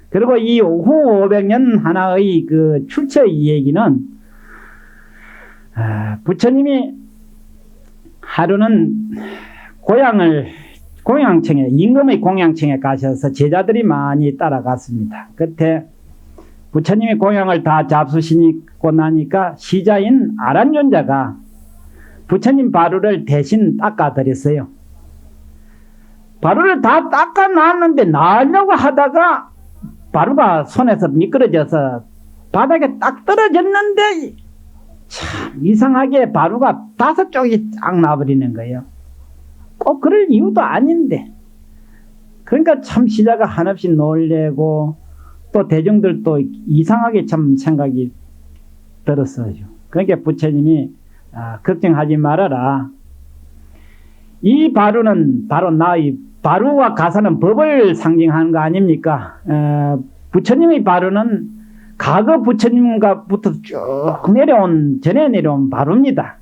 그리고 이 후 500년 하나의 그 출처의 이야기는 부처님이 하루는 공양청에 임금의 공양청에 가셔서 제자들이 많이 따라갔습니다. 그때 부처님이 공양을 다 잡수시고 나니까 시자인 아란존자가 부처님 바루를 대신 닦아드렸어요. 바루를 다 닦아놨는데 나으려고 하다가 바루가 손에서 미끄러져서 바닥에 딱 떨어졌는데 참 이상하게 바루가 5쪽이 쫙 나버리는 거예요. 꼭 그럴 이유도 아닌데. 그러니까 참 시자가 한없이 놀래고 또 대중들도 이상하게 참 생각이 들었어요. 그러니까 부처님이 걱정하지 말아라. 이 바루는 바로 나의 바루와 가사는 법을 상징하는 거 아닙니까? 부처님의 바루는 과거 부처님과부터 쭉 전에 내려온 바루입니다.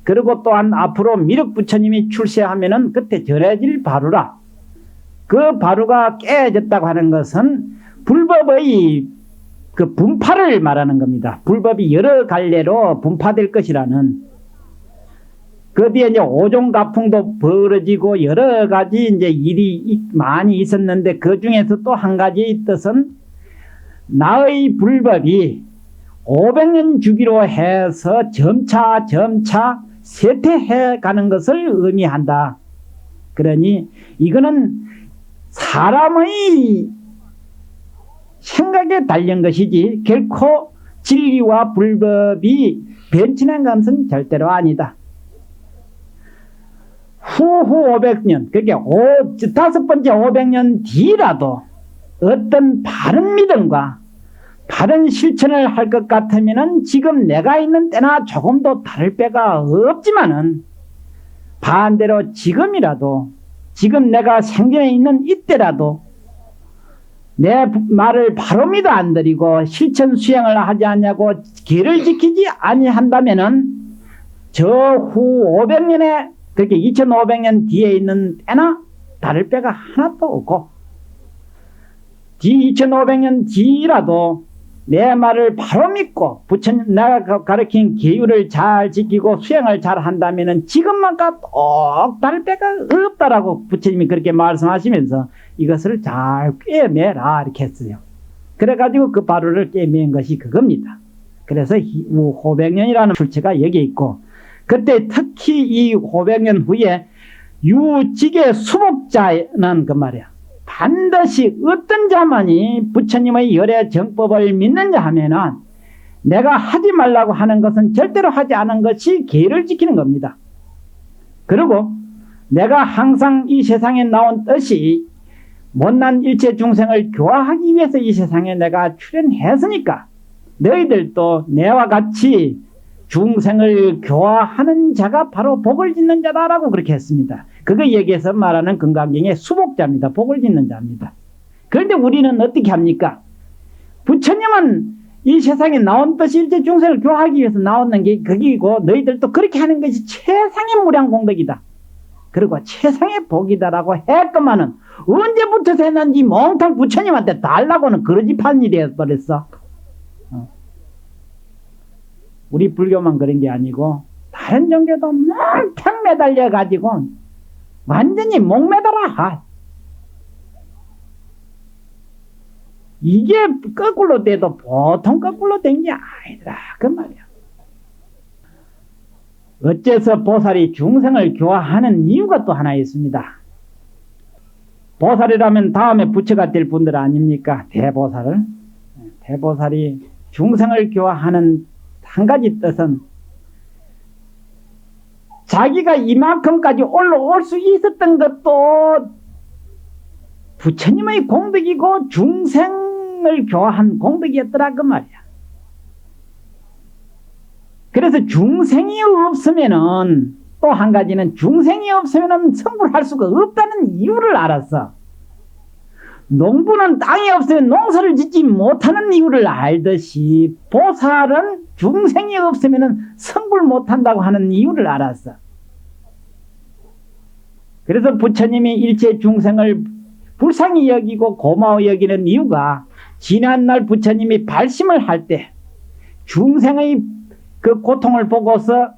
그리고 또한 앞으로 미륵 부처님이 출세하면은 그때 전해질 바루라. 그 바루가 깨졌다고 하는 것은 불법의 그 분파를 말하는 겁니다. 불법이 여러 갈래로 분파될 것이라는. 그 뒤에 이제 오종가풍도 벌어지고 여러 가지 이제 일이 많이 있었는데 그 중에서 또 한 가지의 뜻은 나의 불법이 500년 주기로 해서 점차 쇠퇴해 가는 것을 의미한다. 그러니 이거는 사람의 생각에 달린 것이지 결코 진리와 불법이 변치는 것은 절대로 아니다. 후후 500년, 그러니까 5번째 500년 뒤라도 어떤 바른 믿음과 바른 실천을 할 것 같으면은 지금 내가 있는 때나 조금도 다를 바가 없지만은 반대로 지금이라도 지금 내가 생전에 있는 이때라도 내 말을 바로 믿어 안 드리고 실천 수행을 하지 않냐고 길을 지키지 아니한다면은 저 후 500년에 그렇게 2500년 뒤에 있는 때나 다를 바가 하나도 없고 2500년 뒤라도 내 말을 바로 믿고 부처님 내가 가르친 계율을 잘 지키고 수행을 잘 한다면은 지금만과 똑 다를 바가 없다라고 부처님이 그렇게 말씀하시면서 이것을 잘 꿰매라 이렇게 했어요. 그래가지고 그 바로를 꿰맨 것이 그겁니다. 그래서 후 500년이라는 출처가 여기 있고 그때 특히 이 500년 후에 유직의 수복자는 그 말이야. 반드시 어떤 자만이 부처님의 열애 정법을 믿는자 하면은 내가 하지 말라고 하는 것은 절대로 하지 않은 것이 계를 지키는 겁니다. 그리고 내가 항상 이 세상에 나온 뜻이 못난 일체 중생을 교화하기 위해서 이 세상에 내가 출연했으니까 너희들도 내와 같이 중생을 교화하는 자가 바로 복을 짓는 자다라고 그렇게 했습니다. 그거 얘기해서 말하는 금강경의 수복자입니다. 복을 짓는 자입니다. 그런데 우리는 어떻게 합니까? 부처님은 이 세상에 나온 뜻이 일체 중생을 교화하기 위해서 나오는 게 거기고 너희들도 그렇게 하는 것이 최상의 무량공덕이다. 그리고 최상의 복이다라고 했건만은 언제부터 됐는지 몽땅 부처님한테 달라고는 그러집한 일이 해버렸어. 우리 불교만 그런 게 아니고 다른 종교도 몽땅 매달려 가지고 완전히 목매달아. 이게 거꾸로 돼도 보통 거꾸로 된 게 아니라 그 말이야. 어째서 보살이 중생을 교화하는 이유가 또 하나 있습니다. 보살이라면 다음에 부처가 될 분들 아닙니까? 대보살이 중생을 교화하는 한 가지 뜻은 자기가 이만큼까지 올라올 수 있었던 것도 부처님의 공덕이고 중생을 교화한 공덕이었더라 그 말이야. 그래서 중생이 없으면은 또 한 가지는 중생이 없으면은 성불할 수가 없다는 이유를 알았어. 농부는 땅이 없으면 농사를 짓지 못하는 이유를 알듯이 보살은 중생이 없으면 성불 못한다고 하는 이유를 알았어. 그래서 부처님이 일체 중생을 불쌍히 여기고 고마워 여기는 이유가 지난날 부처님이 발심을 할 때 중생의 그 고통을 보고서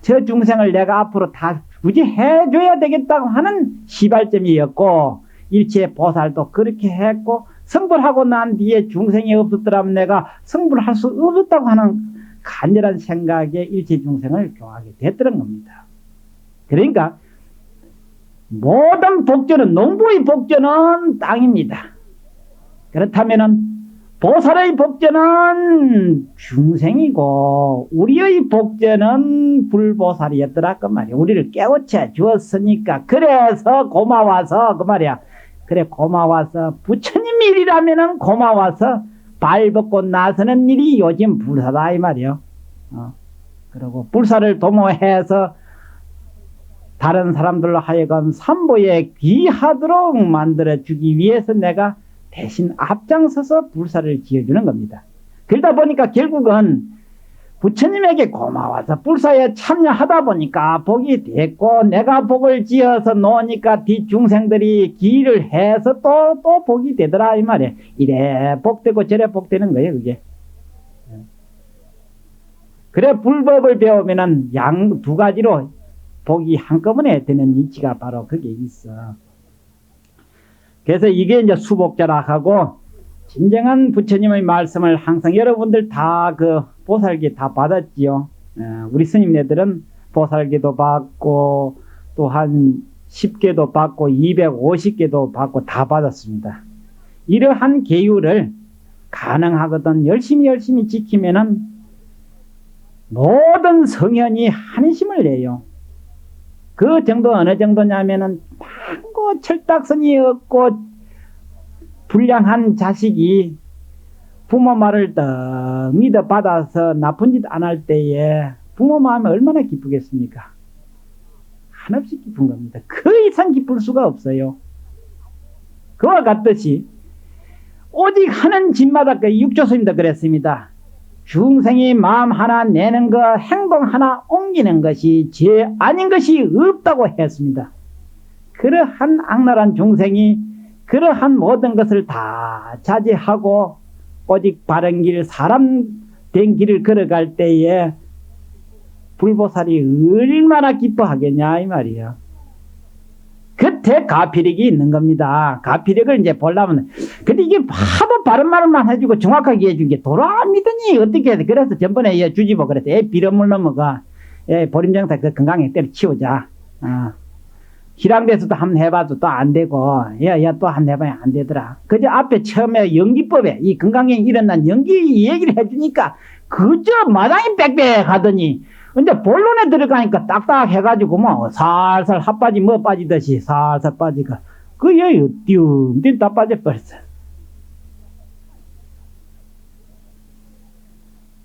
저 중생을 내가 앞으로 다 굳이 해줘야 되겠다고 하는 시발점이었고, 일체 보살도 그렇게 했고, 성불하고 난 뒤에 중생이 없었더라면 내가 성불할 수 없었다고 하는 간절한 생각에 일체 중생을 교하게 됐던 겁니다. 그러니까 모든 복전은, 농부의 복전은 땅입니다. 그렇다면은 보살의 복전은 중생이고 우리의 복전은 불보살이었더라 그 말이야. 우리를 깨우쳐 주었으니까. 그래서 고마워서 그 말이야. 그래 고마워서 부처님 일이라면은 고마워서 발벗고 나서는 일이 요즘 불사다 이 말이야. 그리고 불사를 도모해서 다른 사람들로 하여금 삼보에 귀하도록 만들어주기 위해서 내가 대신 앞장서서 불사를 지어주는 겁니다. 그러다 보니까 결국은 부처님에게 고마워서 불사에 참여하다 보니까 복이 됐고, 내가 복을 지어서 놓으니까 뒷중생들이 기를 해서 또 복이 되더라 이 말이에요. 이래 복되고 저래 복되는 거예요 그게. 그래 불법을 배우면은 양 두 가지로 복이 한꺼번에 되는 이치가 바로 그게 있어. 그래서 이게 이제 수복자라 하고, 진정한 부처님의 말씀을 항상 여러분들 다 그 보살기 다 받았지요. 우리 스님네들은 보살기도 받고 또 한 10개도 받고 250개도 받고 다 받았습니다. 이러한 계율을 가능하거든 열심히 지키면은 모든 성현이 한심을 내요. 그 정도 어느 정도냐면은 많고 철딱선이 없고 불량한 자식이 부모 말을 딱 믿어 받아서 나쁜 짓 안 할 때에 부모 마음이 얼마나 기쁘겠습니까? 한없이 기쁜 겁니다. 그 이상 기쁠 수가 없어요. 그와 같듯이 오직 하는 짓마다 그 육조스님도 그랬습니다. 중생이 마음 하나 내는 거, 행동 하나 옮기는 것이 죄 아닌 것이 없다고 했습니다. 그러한 악랄한 중생이 그러한 모든 것을 다 자제하고 오직 바른 길, 사람 된 길을 걸어갈 때에 불보살이 얼마나 기뻐하겠냐 이 말이야. 그때 가피력이 있는 겁니다. 가피력을 이제 보려면, 근데 이게 하도 바른 말만 해주고 정확하게 해준 게 도라 믿으니 어떻게 해야 돼. 그래서 전번에 주지보 그랬대. 비름물 넘어가. 보림정사 그 건강에 때려치우자. 희랑대에서도 한번 해봐도 또 안 되고, 또 한번 해봐야 안 되더라. 그저 앞에 처음에 연기법에 이 건강에 일어난 연기 얘기를 해주니까 그저 마당이 빽빽 하더니 근데 본론에 들어가니까 딱딱 해가지고 뭐 살살 핫바지 뭐 빠지듯이 살살 빠지가 그얘 띄엄띄엄 다 빠져버렸어.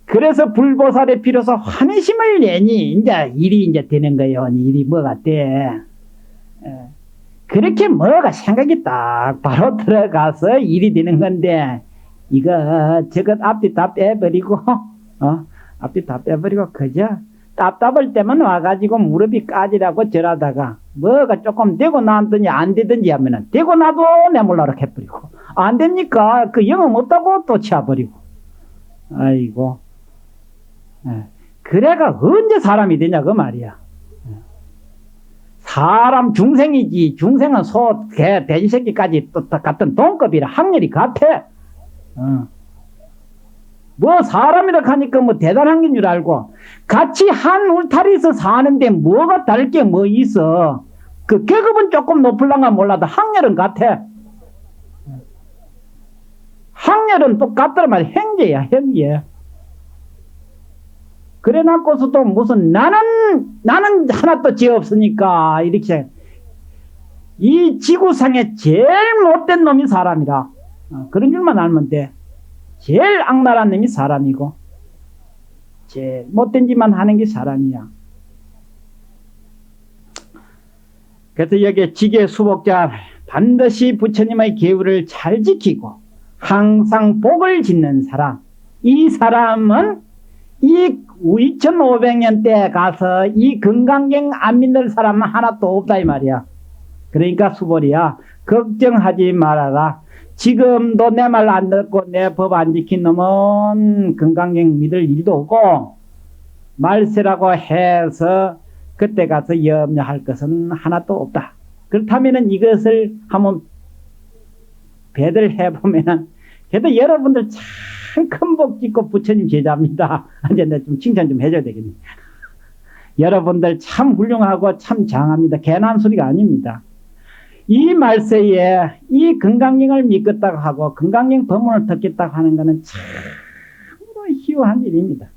그래서 불보살에 비로소 환희심을 내니 이제 일이 이제 되는 거예요. 일이 뭐가 돼. 그렇게 뭐가 생각이 딱 바로 들어가서 일이 되는 건데, 이거 저것 앞뒤 다 빼버리고 앞뒤 다 빼버리고 그저 답답할 때만 와가지고 무릎이 까지라고 절하다가 뭐가 조금 되고 나더니 안 되든지 하면은 되고 나도 내몰라라 해버리고, 안 됩니까? 그 영험 없다고 또 치워버리고. 아이고. 그래가 언제 사람이 되냐 그 말이야. 사람 중생이지. 중생은 소, 개, 돼지 새끼까지 또 같은 동급이라 학렬이 같아. 뭐 사람이라 하니까 뭐 대단한 게 줄 알고, 같이 한 울타리에서 사는데 뭐가 다를 게 뭐 있어. 그 계급은 조금 높을랑가 몰라도 학렬은 같아. 학렬은 똑같더라 말이야. 형제야 형제. 그래 놓고서도 무슨 나는 하나도 죄 없으니까 이렇게. 이 지구상에 제일 못된 놈이 사람이라. 그런 줄만 알면 돼. 제일 악랄한 놈이 사람이고 제일 못된 짓만 하는 게 사람이야. 그래서 여기 지계 수복자 반드시 부처님의 계율을 잘 지키고 항상 복을 짓는 사람, 이 사람은 이 2500년 때 가서 이 건강경 안 믿는 사람은 하나도 없다 이 말이야. 그러니까 수보리야, 걱정하지 말아라. 지금도 내 말 안 듣고 내 법 안 지킨 놈은 금강경 믿을 일도 없고 말세라고 해서 그때 가서 염려할 것은 하나도 없다. 그렇다면 이것을 한번 배들 해보면 그래도 여러분들 참 큰 복 짓고 부처님 제자입니다. 이제 내가 좀 칭찬 좀 해줘야 되겠네. 여러분들 참 훌륭하고 참 장합니다. 괜한 소리가 아닙니다. 이 말세에 이 금강경을 믿겠다고 하고 금강경 법문을 듣겠다고 하는 것은 참으로 희유한 일입니다.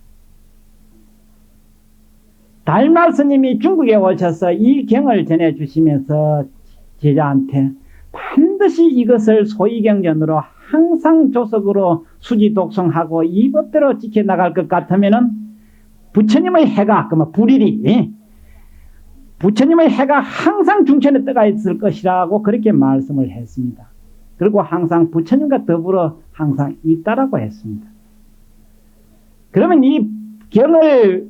달마 스님이 중국에 오셔서 이 경을 전해주시면서 제자한테 반드시 이것을 소위경전으로 항상 조석으로 수지 독송하고 이 법대로 지켜나갈 것 같으면은 부처님의 해가, 그러면 불일이, 부처님의 해가 항상 중천에 떠가 있을 것이라고 그렇게 말씀을 했습니다. 그리고 항상 부처님과 더불어 항상 있다라고 했습니다. 그러면 이 경을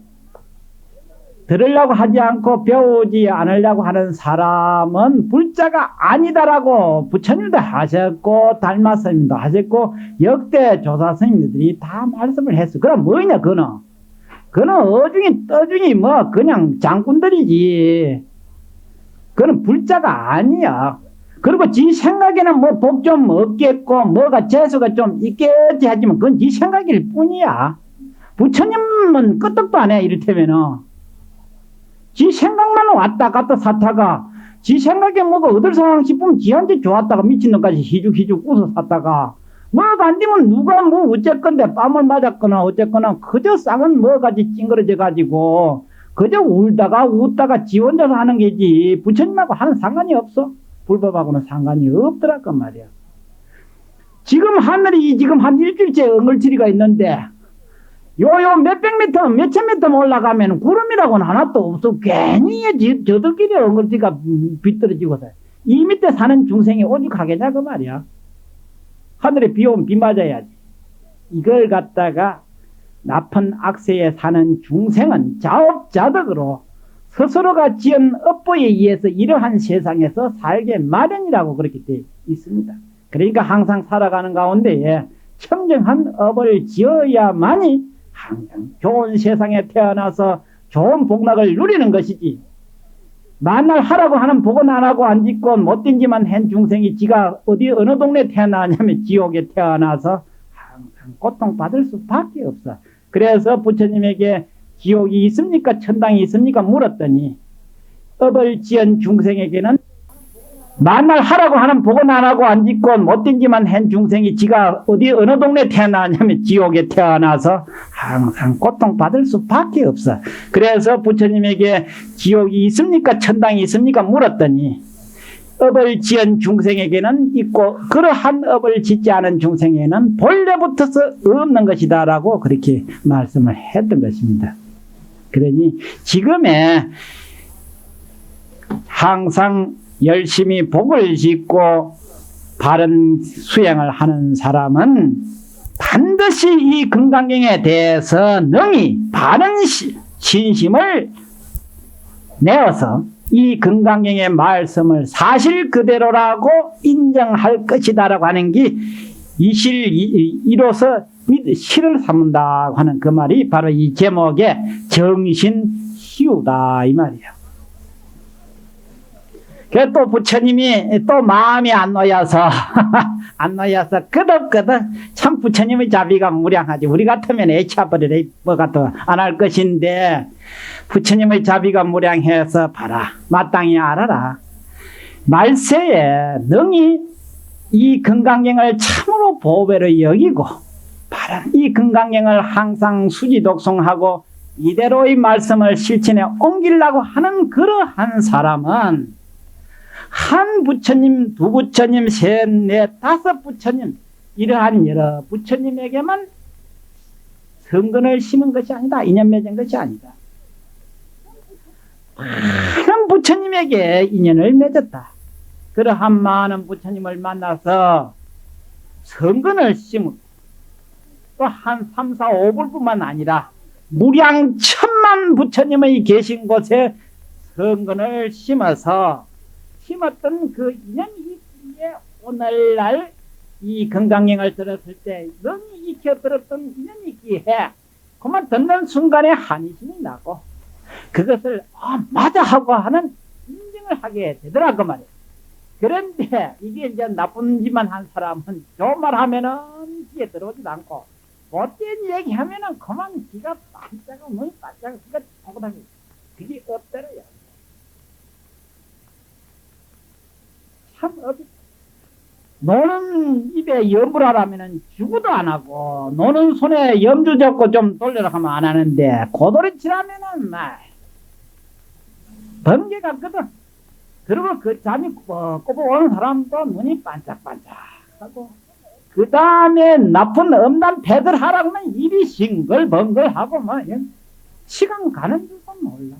들으려고 하지 않고 배우지 않으려고 하는 사람은 불자가 아니다라고 부처님도 하셨고 달마 스님도 하셨고 역대 조사 스님들이 다 말씀을 했어. 그럼 뭐냐 그는 어중이 떠중이 뭐 그냥 장군들이지. 그는 불자가 아니야. 그리고 지 생각에는 뭐 복 좀 없겠고 뭐가 재수가 좀 있겠지 하지만 그건 지 생각일 뿐이야. 부처님은 끄떡도 안 해. 이를테면은 지 생각만 왔다 갔다 사다가 지 생각에 뭐가 얻을 상황 싶으면 지한테 좋았다가 미친놈까지 희죽희죽 웃어 샀다가 뭐가 안 되면 누가 뭐 어쨌건데 뺨을 맞았거나 어쨌거나 그저 쌍은 뭐가지 찡그러져 가지고 그저 울다가 웃다가 지 혼자서 하는 게지 부처님하고 하는 상관이 없어. 불법하고는 상관이 없더라 그 말이야. 지금 하늘이 지금 한 일주일째 엉글트리가 있는데 요요 몇백 미터 몇천 미터 올라가면 구름이라고는 하나도 없어. 괜히 저들끼리 엉글트리가 비떨어지고서 이 밑에 사는 중생이 오죽하겠냐 그 말이야. 하늘에 비 오면 비 맞아야지. 이걸 갖다가 나쁜 악세에 사는 중생은 자업자득으로 스스로가 지은 업보에 의해서 이러한 세상에서 살게 마련이라고 그렇게 되어 있습니다. 그러니까 항상 살아가는 가운데에 청정한 업을 지어야만이 항상 좋은 세상에 태어나서 좋은 복락을 누리는 것이지. 만날 하라고 하는 복은 안 하고 안 짓고 못된 짓만 한 중생이 지가 어디 어느 동네 태어나냐면 지옥에 태어나서 항상 고통받을 수밖에 없어. 그래서 부처님에게 지옥이 있습니까? 천당이 있습니까? 물었더니 업을 지은 중생에게는 만날 하라고 하는 복은 안 하고 안 짓고 못된 짓만 한 중생이 지가 어디 어느 동네 태어나냐면 지옥에 태어나서 항상 고통받을 수밖에 없어. 그래서 부처님에게 지옥이 있습니까? 천당이 있습니까? 물었더니 업을 지은 중생에게는 있고 그러한 업을 짓지 않은 중생에는 본래부터서 없는 것이다 라고 그렇게 말씀을 했던 것입니다. 그러니 지금의 항상 열심히 복을 짓고 바른 수행을 하는 사람은 반드시 이 금강경에 대해서 능히 바른 신심을 내어서 이 금강경의 말씀을 사실 그대로라고 인정할 것이다라고 하는 게 이로서 실을 삼는다고 하는 그 말이 바로 이 제목의 정신희우다 이 말이에요. 그래서 또 부처님이 또 마음이 안 놓여서 끄덕끄덕 참 부처님의 자비가 무량하지. 우리 같으면 애차버리래 뭐 같아 안 할 것인데 부처님의 자비가 무량해서 봐라 마땅히 알아라. 말세에 능히 이 금강경을 참으로 보배로 여기고 봐라 이 금강경을 항상 수지 독송하고 이대로의 말씀을 실천에 옮기려고 하는 그러한 사람은 한 부처님, 두 부처님, 셋, 넷, 다섯 부처님 이러한 여러 부처님에게만 성근을 심은 것이 아니다. 인연 맺은 것이 아니다. 많은 부처님에게 인연을 맺었다. 그러한 많은 부처님을 만나서 성근을 심은 또 한 3, 4, 5불뿐만 아니라 무량 천만 부처님의 계신 곳에 성근을 심어서 심었던 그 인연이 오늘날 이 건강행을 들었을 때 능히 익혀 들었던 인연이 있기에 그만 듣는 순간에 한의심이 나고 그것을 맞아 하고 하는 인정을 하게 되더라고 말이에요. 그런데 이게 이제 나쁜 짓만 한 사람은 좋은 말 하면은 귀에 들어오지도 않고 못된 얘기 하면은 그만 귀가 반짝하고 눈이 반짝하고 귀가 보고 다니고 그게 없더래요. 참 노는 입에 염불하라면은 죽어도 안 하고 노는 손에 염주 잡고 좀 돌려라 하면 안 하는데 고도리 치라면은 번개가 거든. 그리고 그 잠이 꼽아오는 사람도 눈이 반짝반짝하고 그 다음에 나쁜 음란 패들 하라고는 입이 싱글벙글하고 시간 가는 줄도 몰라.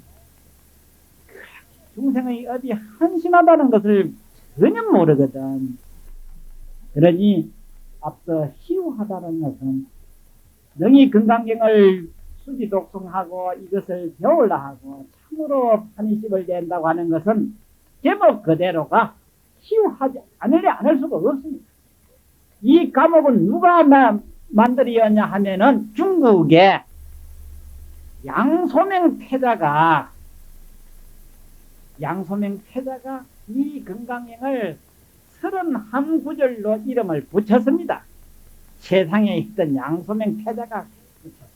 중생의 어디 한심하다는 것을 전혀 모르거든. 그러니 앞서 희우하다는 것은 능히 건강경을 수지 독송하고 이것을 배우려 하고 참으로 판이식을 낸다고 하는 것은 제목 그대로가 희우하지 않으려 않을 수가 없습니다. 이 과목은 누가 만들었냐 하면은 중국의 양소명 태자가 이 건강행을 31구절로 이름을 붙였습니다. 세상에 있던 양소명 태자가 붙였습니다.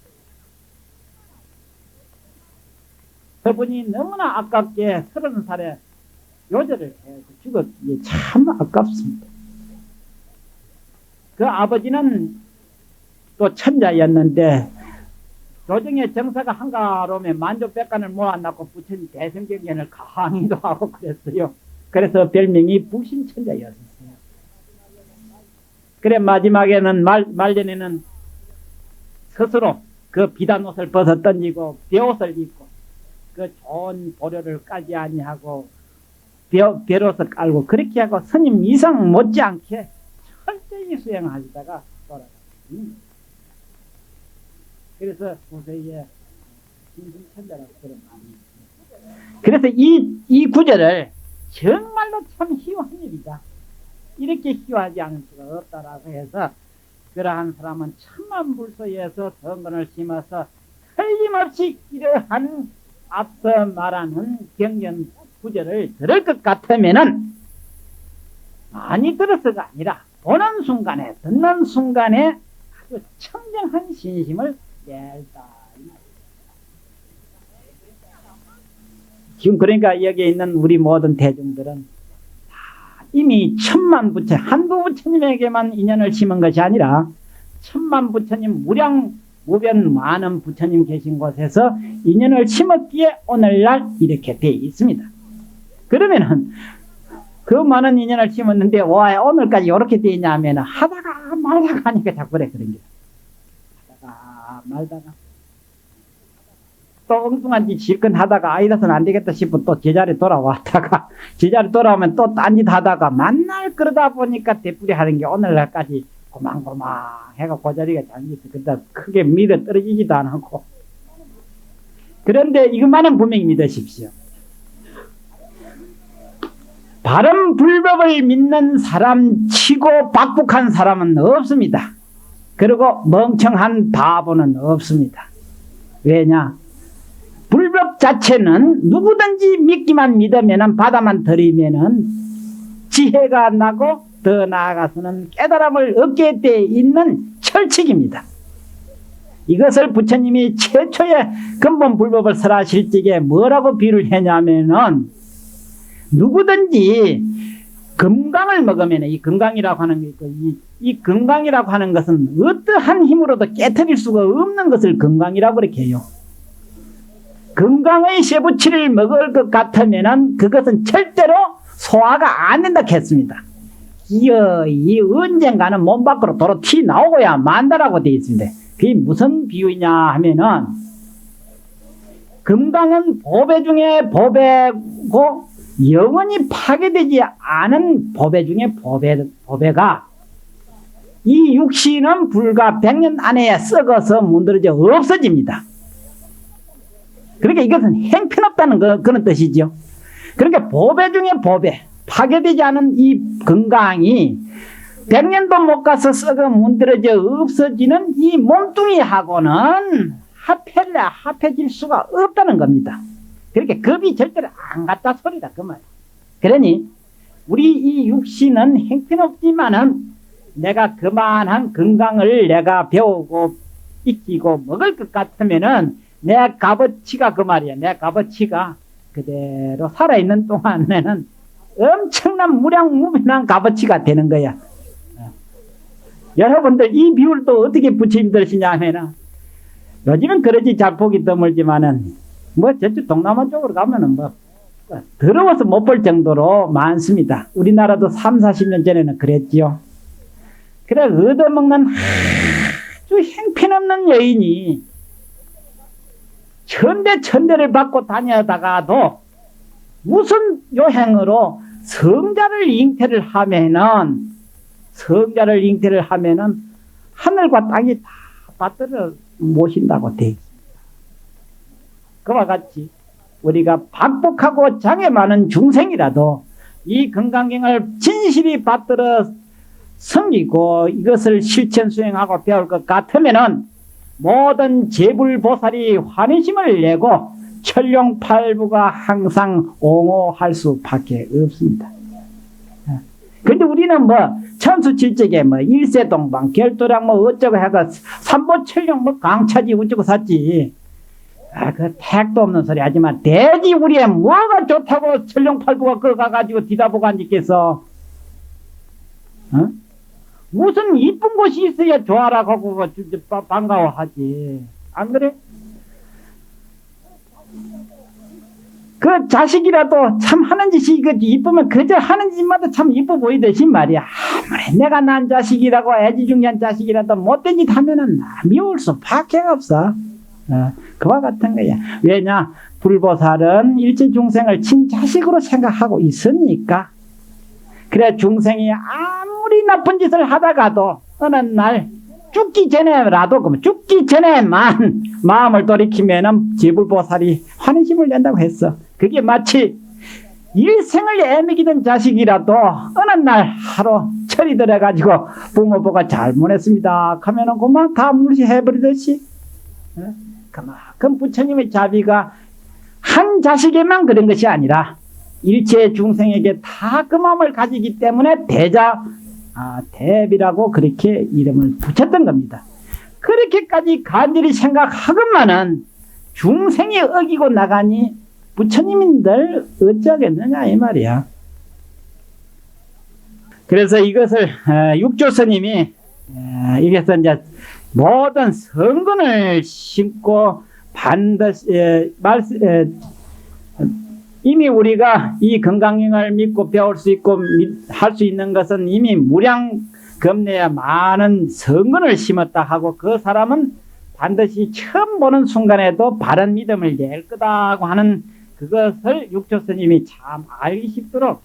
그분이 너무나 아깝게 30살에 요절을 해서 죽었기에 참 아깝습니다. 그 아버지는 또 천자였는데 조정의 정사가 한가로움에 만족백관을 모아놓고 부처님 대성경전을 강의도 하고 그랬어요. 그래서 별명이 부신천자였었어요. 그래 마지막에는 말년에는 스스로 그 비단 옷을 벗어 던지고 벼옷을 입고 그 좋은 보료를 까지 아니하고 벼옷을 깔고 그렇게 하고 스님 이상 못지않게 철저히 수행하시다가 돌아갔습니다. 그래서 도세에 신승천자라고 그런 말이 있습니다. 그래서 이 구절을 정말로 참 희화한 일이다. 이렇게 희화하지 않을 수가 없다라고 해서 그러한 사람은 천만불소에서 덕건을 심어서 틀림없이 이러한 앞서 말하는 경전 구절을 들을 것 같으면은 많이 들어서가 아니라 보는 순간에 듣는 순간에 아주 청정한 신심을 낼다. 지금 그러니까 여기에 있는 우리 모든 대중들은 다 이미 천만 부처 한두 부처님에게만 인연을 심은 것이 아니라 천만 부처님 무량 무변 많은 부처님 계신 곳에서 인연을 심었기에 오늘날 이렇게 돼 있습니다. 그러면은 그 많은 인연을 심었는데 와 오늘까지 이렇게 돼 있냐 하면 하다가 말다가 하니까 자꾸 그래 그런 게 하다가 말다가 또 엉뚱한 짓 실컷 하다가 이래서는 안 되겠다 싶어 또 제자리 돌아왔다가 제자리 돌아오면 또 딴 짓 하다가 만날 그러다 보니까 되풀이 하는 게 오늘날까지 고만고만 해가 그 자리가 잠기서 그러다 크게 밀어 떨어지지도 않고 그런데 이것만은 분명히 믿으십시오. 바른 불법을 믿는 사람 치고 박북한 사람은 없습니다. 그리고 멍청한 바보는 없습니다. 왜냐? 불법 자체는 누구든지 믿기만 믿으면 바다만 들이면 지혜가 나고 더 나아가서는 깨달음을 얻게 돼 있는 철칙입니다. 이것을 부처님이 최초의 근본 불법을 설하실 적에 뭐라고 비유를 했냐면은 누구든지 금강을 먹으면 이 금강이라고 하는 게 있고 이 금강이라고 하는 것은 어떠한 힘으로도 깨트릴 수가 없는 것을 금강이라고 그렇게 해요. 금강의 쇠부치를 먹을 것 같으면은 그것은 절대로 소화가 안 된다 했습니다. 이 언젠가는 몸 밖으로 도로 튀 나오고야 만다라고 되어 있습니다. 그게 무슨 비유이냐 하면은 금강은 보배 중에 보배고 영원히 파괴되지 않은 보배 중에 보배가 이 육신은 불과 100년 안에 썩어서 문드러져 없어집니다. 그러니까 이것은 행편없다는 그런 뜻이죠. 그러니까 보배 중에 보배, 파괴되지 않은 이 건강이 100년도 못 가서 썩어 문드러져 없어지는 이 몸뚱이하고는 합해질 수가 없다는 겁니다. 그렇게 겁이 절대로 안 갔다 소리다 그 말이야. 그러니 우리 이 육신은 형편없지만은 내가 그만한 건강을 내가 배우고 익히고 먹을 것 같으면은 내 값어치가 그 말이야. 내 값어치가 그대로 살아있는 동안에는 엄청난 무량무변한 값어치가 되는 거야. 여러분들 이 비율 또 어떻게 부처님 들으시냐 하면은 요즘은 그러지 잘 보기 드물지만은 뭐 저쪽 동남아 쪽으로 가면은 뭐 더러워서 못 볼 정도로 많습니다. 우리나라도 3, 40년 전에는 그랬지요. 그래 얻어먹는 아주 형편없는 여인이 천대를 받고 다녀다가도 무슨 요행으로 성자를 잉태를 하면은 하늘과 땅이 다 받들어 모신다고 되어 있습니다. 그와 같이 우리가 박복하고 장애 많은 중생이라도 이 건강경을 진실이 받들어 섬기고 이것을 실천 수행하고 배울 것 같으면은 모든 제불보살이 환희심을 내고 천룡팔부가 항상 옹호할 수밖에 없습니다. 그런데 우리는 뭐 천수칠적에 뭐 일세동방 결도량 뭐 어쩌고 해가 삼보천룡 뭐 강차지 어쩌고 샀지. 그 택도 없는 소리 하지만 대지 우리의 뭐가 좋다고 천룡팔부가 끌어가가지고 뒤다보고 앉겠어. 무슨 이쁜 곳이 있어야 좋아라고 하고 반가워하지. 안 그래? 그 자식이라도 참 하는 짓이 이쁘면 그저 하는 짓마다 참 이뻐 보이듯이 말이야. 아무리 내가 난 자식이라고 애지중지한 자식이라도 못된 짓 하면은 미울 수밖에 없어. 그와 같은 거야. 왜냐? 불보살은 일체 중생을 친자식으로 생각하고 있으니까. 그래 중생이 아무리 나쁜 짓을 하다가도 어느 날 죽기 전에만 마음을 돌이키면은 지불보살이 환희심을 낸다고 했어. 그게 마치 일생을 애먹이던 자식이라도 어느 날 하루 철이 들어가지고 부모 보고 잘못했습니다 하면은 그만 가물시해버리듯이 그만큼 부처님의 자비가 한 자식에만 그런 것이 아니라 일체 중생에게 다 그 마음을 가지기 때문에 대비라고 그렇게 이름을 붙였던 겁니다. 그렇게까지 간절히 생각하건만은 중생이 어기고 나가니 부처님인들 어쩌겠느냐 이 말이야. 그래서 이것을 육조스님이 이게서 이제 모든 성근을 심고 반드시 이미 우리가 이 건강행을 믿고 배울 수 있고 할 수 있는 것은 이미 무량겁내에 많은 성근을 심었다 하고 그 사람은 반드시 처음 보는 순간에도 바른 믿음을 낼 거다고 하는 그것을 육조스님이 참 알기 쉽도록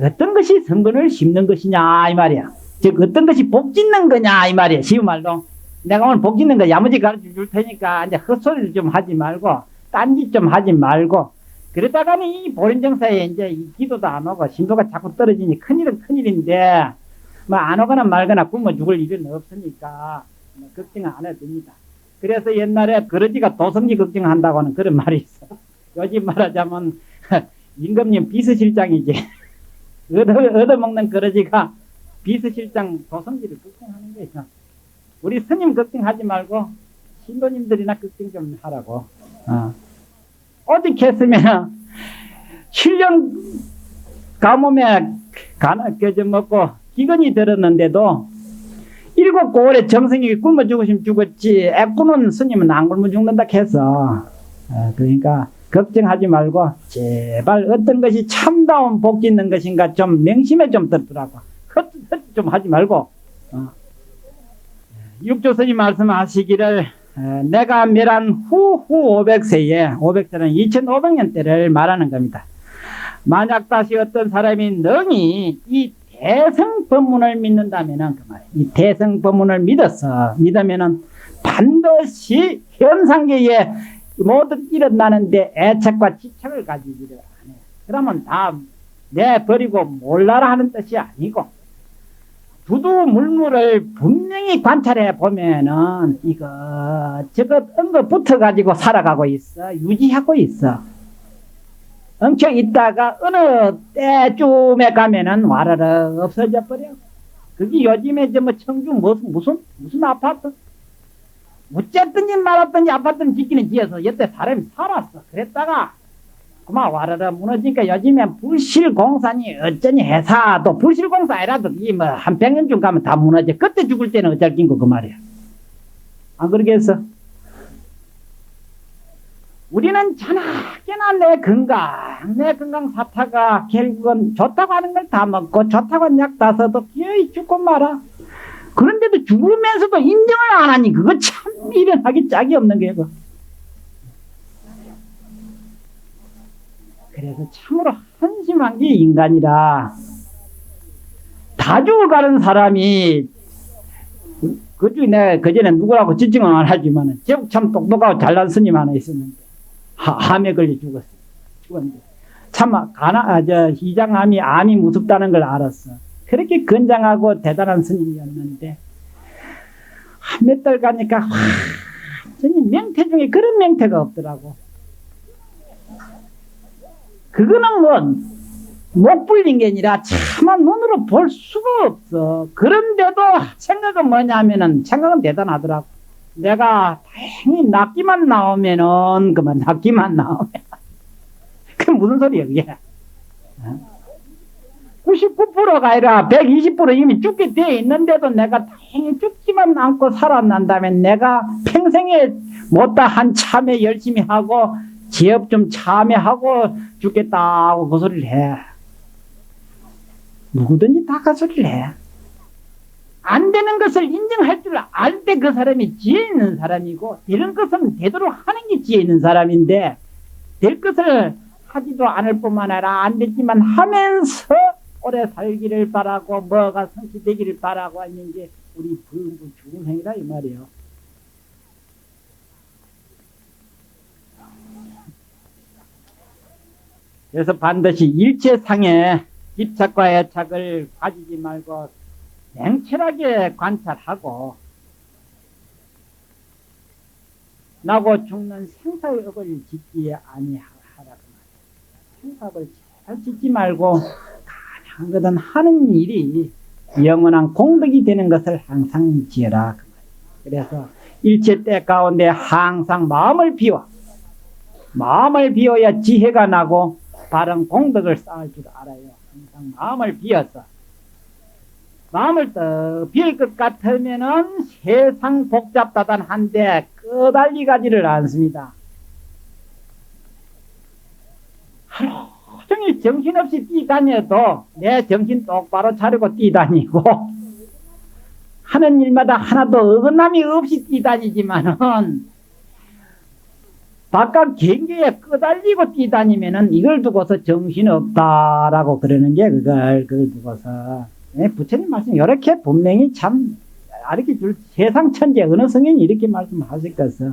어떤 것이 성근을 심는 것이냐 이 말이야. 즉 어떤 것이 복 짓는 거냐 이 말이야. 쉬운 말로 내가 오늘 복 짓는 거 야무지 가르쳐 줄 테니까 이제 헛소리를 좀 하지 말고 딴짓 좀 하지 말고 그러다가는 이 보림정사에 이제 이 기도도 안 오고 신도가 자꾸 떨어지니 큰일은 큰일인데 뭐 안 오거나 말거나 굶어 죽을 일은 없으니까 뭐 걱정 안 해도 됩니다. 그래서 옛날에 그러지가 도성지 걱정한다고 하는 그런 말이 있어. 요즘 말하자면 임금님 비서실장이지. 얻어먹는 그러지가 비서실장 도성지를 걱정하는 거예요. 우리 스님 걱정하지 말고 신도님들이나 걱정 좀 하라고. 어떻게 했으면 7년 가뭄에 먹고 기근이 들었는데도 7고을에 정성이 굶어 죽으시면 죽었지 애꾸는 스님은 안 굶어 죽는다 해서 그러니까 걱정하지 말고 제발 어떤 것이 참다운 복 짓는 것인가 좀 명심해 좀 들더라고. 좀 하지 말고 육조스님 말씀하시기를 내가 멸한 후 500세에 500세는 2500년 때를 말하는 겁니다. 만약 다시 어떤 사람이 능히 이 대성법문을 믿는다면은 그 말이에요. 이 대성법문을 믿으면은 반드시 현상계에 모든 일어나는데 애착과 지착을 가지기를 안 해요. 그러면 다 내버리고 몰라라 하는 뜻이 아니고 두두물물을 분명히 관찰해 보면은 이거 저거 언거 붙어가지고 살아가고 있어. 유지하고 있어. 엉켜 있다가 어느 때쯤에 가면은 와르르 없어져 버려. 그게 요즘에 저 뭐 청주 무슨 아파트? 어쨌든지 말았든지 아파트는 짓기는 지어서 여태 사람이 살았어. 그랬다가 그만 와르르 무너지니까 요즘엔 불실공사니 어쩌니 회사도 불실공사 아니라도 이 뭐 한 100년쯤 가면 다 무너져. 그때 죽을 때는 어쩔 낀고 그 말이야. 안 그러겠어? 우리는 자나깨나 내 건강 사타가 결국은 좋다고 하는 걸 다 먹고 좋다고 한 약 다 써도 기어이 죽고 말아. 그런데도 죽으면서도 인정을 안 하니 그거 참 미련하기 짝이 없는 거야. 그래서 참으로 한심한 게 인간이라. 다 죽어가는 사람이 그중에 내가 그전에 누구라고 지칭은 안 하지만 참 똑똑하고 잘난 스님 하나 있었는데 암에 걸려 죽었는데 참 암이 무섭다는 걸 알았어. 그렇게 건장하고 대단한 스님이었는데 몇 달 가니까 완전히 명태 중에 그런 명태가 없더라고. 그거는 뭐 못 불린 게 아니라 차마 눈으로 볼 수가 없어. 그런데도 생각은 뭐냐면은 생각은 대단하더라고. 내가 다행히 낫기만 나오면은 그만 낫기만 나오면 그게 무슨 소리야 그게. 99%가 아니라 120% 이미 죽게 되어 있는데도 내가 다행히 죽지만 않고 살아난다면 내가 평생에 못다한 참에 열심히 하고 지업 좀 참여하고 죽겠다고 그 소리를 해. 누구든지 다 그 소리를 해. 안 되는 것을 인정할 줄 알 때 그 사람이 지혜 있는 사람이고 되는 것은 되도록 하는 게 지혜 있는 사람인데 될 것을 하지도 않을 뿐만 아니라 안 됐지만 하면서 오래 살기를 바라고 뭐가 성취되기를 바라고 하는 게 우리 부흥부 죽은 행위다 이 말이에요. 그래서 반드시 일체상에 집착과 애착을 가지지 말고 냉철하게 관찰하고 나고 죽는 생사업을 짓지 아니하라. 생사업을 잘 짓지 말고 가능한 것은 하는 일이 영원한 공덕이 되는 것을 항상 지어라. 그래서 일체 때 가운데 항상 마음을 비워야 지혜가 나고 바른 공덕을 쌓을 줄 알아요. 항상 마음을 비워서 마음을 더 비울 것 같으면은 세상 복잡다단한데 끄달리 가지를 않습니다. 하루 종일 정신없이 뛰다녀도 내 정신 똑바로 차리고 뛰다니고 하는 일마다 하나도 어긋남이 없이 뛰다니지만은 바깥 경계에 끄달리고 뛰다니면은 이걸 두고서 정신없다라고 그러는 게 그걸 두고서 부처님 말씀 이렇게 분명히 참 이렇게 줄 세상 천재 어느 성인이 이렇게 말씀하실 것을